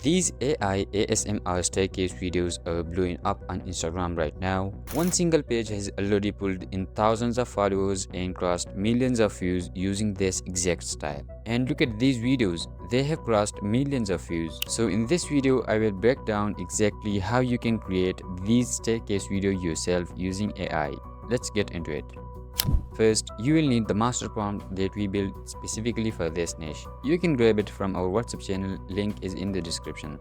These AI ASMR staircase videos are blowing up on Instagram right now. One single page has already pulled in thousands of followers and crossed millions of views using this exact style. And look at these videos, they have crossed millions of views. So in this video, I will break down exactly how you can create these staircase videos yourself using AI. Let's get into it. First, you will need the master prompt that we built specifically for this niche. You can grab it from our WhatsApp channel, link is in the description.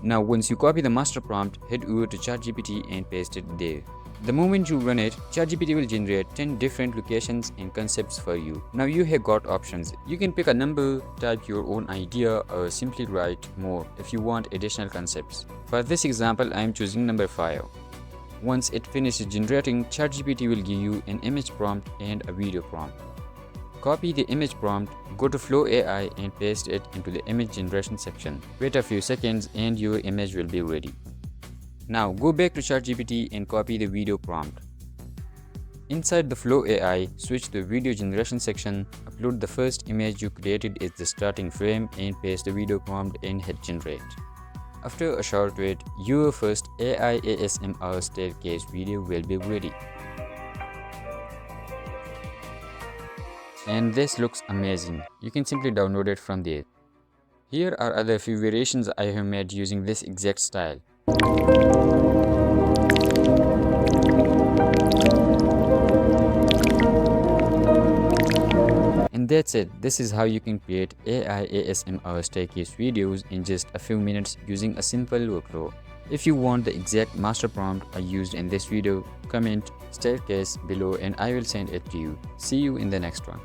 Now once you copy the master prompt, head over to ChatGPT and paste it there. The moment you run it, ChatGPT will generate 10 different locations and concepts for you. Now you have got options. You can pick a number, type your own idea, or simply write more if you want additional concepts. For this example, I am choosing number 5. Once it finishes generating, ChatGPT will give you an image prompt and a video prompt. Copy the image prompt, go to Flow AI and paste it into the image generation section. Wait a few seconds and your image will be ready. Now go back to ChatGPT and copy the video prompt. Inside the Flow AI, switch to video generation section, upload the first image you created as the starting frame and paste the video prompt and hit generate. After a short wait, your first AI ASMR staircase video will be ready. And this looks amazing. You can simply download it from there. Here are other few variations I have made using this exact style. And that's it. This is how you can create AI ASMR staircase videos in just a few minutes using a simple workflow. If you want the exact master prompt I used in this video, comment staircase below and I will send it to you. See you in the next one.